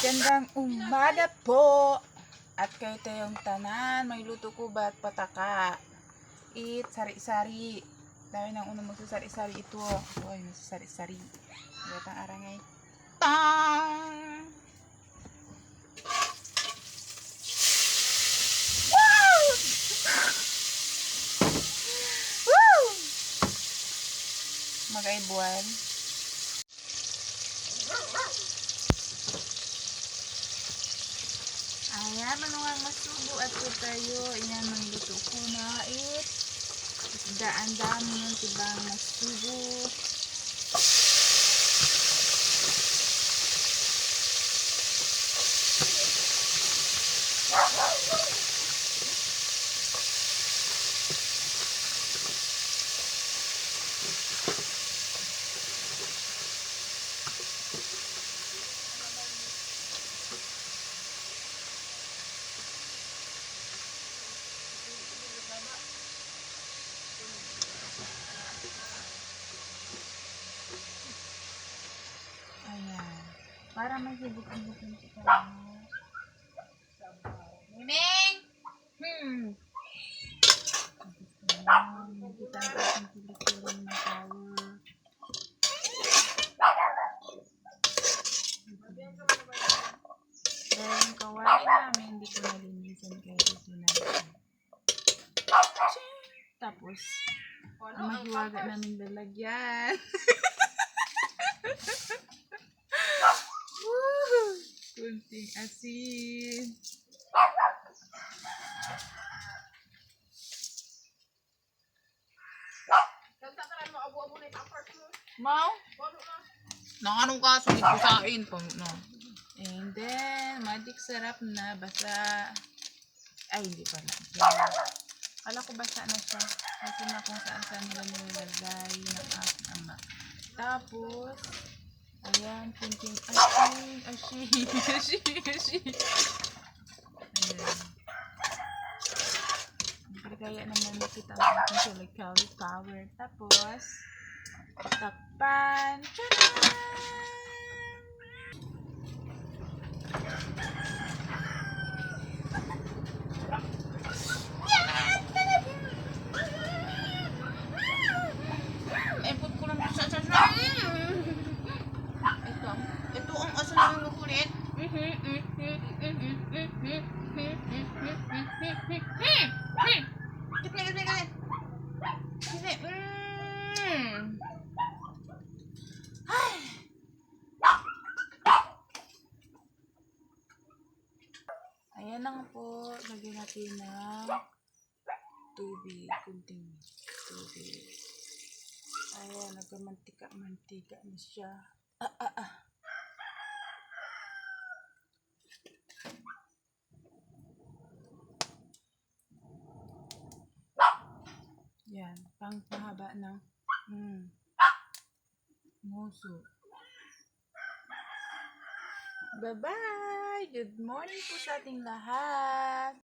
Magandang umaga po. At kayo tayong tanan, may luto ko ba't pataka. Eat sari-sari. Dahil nang unang magsasari-sari ito. Ay, magsasari-sari. Gatang arangay. Tang! Woo! Woo! Magaibuan. Ayan, manungang masubo at po tayo. Ayan, may luto ko na it. Isdaan dami yung tibang masubo. Ayan. Para mahibot-hibot yung kita. Miming! Ayan. Nakita ang ating pilikilin na power. Dahil yung kawali namin, hindi ko nalinisan kahit ito na. Tapos, ang mahiwaga namin lalagyan. Kunting asin. Mau? Nakanong ka, sugit ko sa akin. And then, magic sarap na basa. Ay, hindi pala. Kala ko basa na siya. Kasi na kung saan nila nilagay ng aking ama. Tapos, ayan, kunting asin. Ayan. Kaya naman makita ang ating cauliflower power. Tapos, takpan. Tcharam! Ipot ko lang sa ito ang aso ng kulit. Ayan lang po, lagyan natin ng tubig, kunting tubig. Ayan, nagkamantika na siya. Yan, pang pahaba ng muso. Bye-bye! Good morning po sa ating lahat!